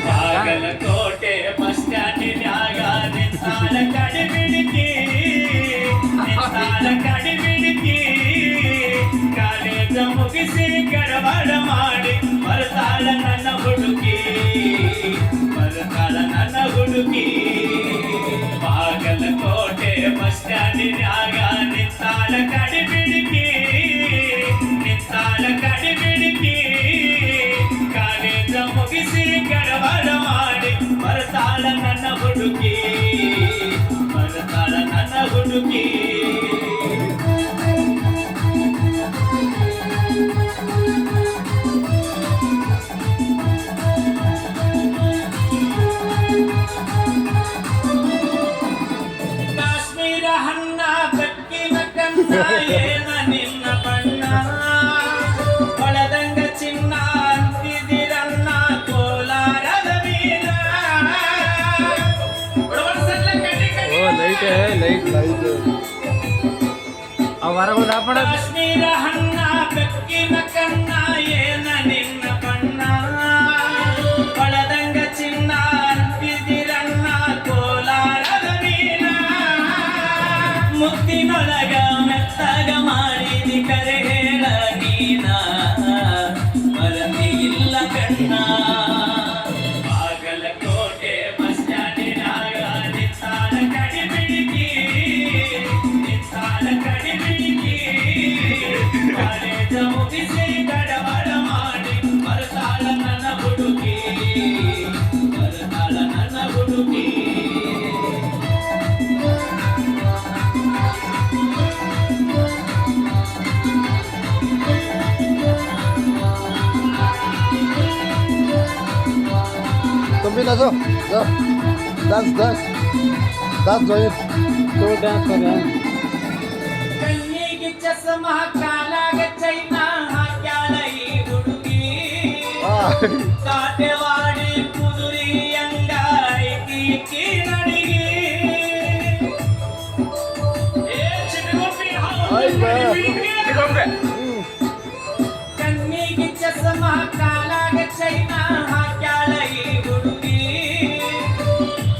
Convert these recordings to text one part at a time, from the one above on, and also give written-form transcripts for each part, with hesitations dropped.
Bagalkot bus ಸ್ಟ್ಯಾಂಡಿನ್ಯಾಗ ನಿಂತಾಳ ಕಡಿಬಿಡಿಕಿ college ಮುಗಿಸಿ ಗಡಬಡ ಮಾಡಿ ಬರ್ತಾಳ ನನ್ನ ಹುಡುಗಿ ಬಾಗಲಕೋಟೆ ಬಸ್ ಸ್ಟ್ಯಾಂಡಿನ್ಯಾಗ ನಿಂತಾಳ ಕಡಿಬಿಡಿಕಿ ಕಾಲೇಜ ಮುಗಿಸಿ ಗಡಬಡ ಮಾಡಿ ಬರ್ತಾಳ ನನ್ನ ಹುಡುಗಿ ಕಾಶ್ಮೀರ ಹಣ್ಣ ಬೆಕ್ಕಿನ ಕಣ್ಣ ಏನ ನಿನ್ನ ಬಣ್ಣ ಹೊಳದಂಗ ಚಿನ್ನ ಅಂತಿದಿರನ್ನ ಕೋಲಾರದ ವೀರ ಕಾಶ್ಮೀರ ಹಣ್ಣ ಬೆಕ್ಕಿನ ಕಣ್ಣ ಏನ ನಿನ್ನ ಬಣ್ಣ ಹೊಳದಂಗ ಚಿನ್ನ ಅಂತಿದಿರನ್ನ ಕೋಲಾರದ ವೀರ ಮುತ್ತಿನೊಳಗ ಮೆತ್ತಗ ಮಾಡಿದಿ ಕರೆ ಹೇಳ ನೀನ ಮರತಿ ಇಲ್ಲ ಕಣ್ಣ ಬಾಗಲಕೋಟೆ ಬಸ್ ಸ್ಟ್ಯಾಂಡಿನಾಗ ನಿಂತಾಳ ಕಡಿಬಿಡಿಕಿ ಕಾಲೇಜ ಮುಗಿಸಿ ಗಡಬಡ ಮಾಡಿ ಬರ್ತಾಳ ನನ್ನ ಹುಡುಗಿ Combina zo, dance, join. तो डांस कर रहा है ಕಣ್ಣಿಗೆ ಚಸ್ಮಾ ಕಾಲಾಗ ಚೈನಾ ಹಾಕ್ಯಾಳ ಈ ಹುಡುಗಿ ಕಾಟೆವಾಡಿ ಕುದುರಿ ಅಂಗಾಯ್ಕಿ ನಡಿಗೆ ಕಣ್ಣಿಗೆ ಚಸ್ಮಾ ಕಾಲಾಗ ಚೈನಾ ಹಾಕ್ಯಾಳ ಈ ಹುಡುಗಿ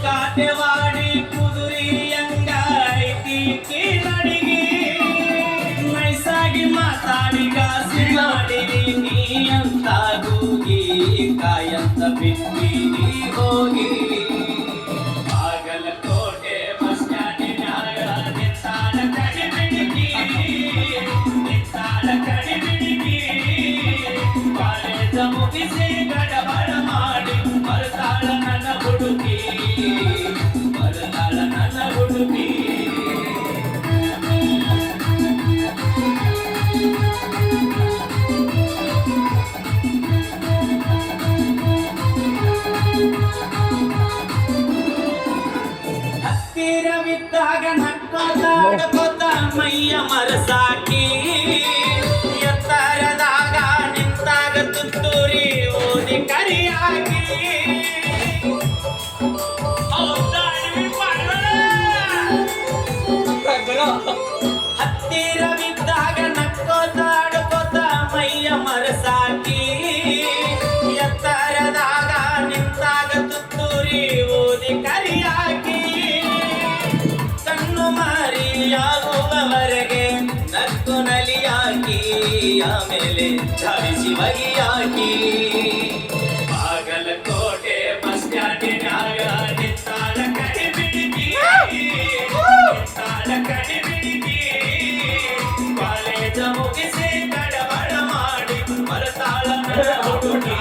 ಕಾಟೆವಾಡಿ ಕುದುರಿ ಅಂಗಾಯ್ಕಿ ನಡಿಗೆ ನೈಸಾಗಿ ಮಾತಾಡಿ ಗಾಸಿ ಮಾಡಿ ನೀ ಅಂತ ಕೂಗಿ ಕಾಯಂತ ಬಿಟ್ಟಿ ನೀ ಹೋಗಿ ಬಾಗಲಕೋಟೆ ಬಸ್ ಸ್ಟ್ಯಾಂಡಿನ್ಯಾಗ ನಿಂತಾಳ ಕಡಿಬಿಡಿಕಿ ಕಾಲೇಜ ಮುಗಿಸಿ ಗಡಬಡ ಮಾಡಿ ಬರ್ತಾಳ ನನ್ನ ಹುಡುಗಿ ಹತ್ತಿರವಿದ್ದಾಗ ನಕ್ಕೋತ ಮೈಯ ಮರಸಾಕಿ ಎತ್ತರದಾಗ ನಿಂತಾಗ ತುತ್ತೂರಿ ಓದಿ ಕರಿಯಾಗಿ ಹತ್ತಿರವಿದ್ದಾಗ ನಕ್ಕೋತ ಮೈಯ ಮರಸಾಕಿ ಎತ್ತರದಾಗ ನಿಂತಾಗ ತುತ್ತೂರಿ ಓದಿ ಕರಿಯಾಗಿ ಕಣ್ಣು ಮಾರಿಯಾಗುವವರೆಗೆ ನಕ್ಕು ನಲಿಯಾಗಿ ಆಮೇಲೆ ಚಾಲಿಸಿ ಬಗೆಯಾಗಿ ಬಾಗಲಕೋಟೆ ಬಸ್ ಸ್ಟ್ಯಾಂಡಿನ್ಯಾಗ ನಿಂತಾಳ ಕಡಿಬಿಡಿಕಿ ಕಾಲೇಜ ಮುಗಿಸಿ ಗಡಬಡ ಮಾಡಿ ಬರ್ತಾಳ ನನ್ನ ಹುಡುಗಿ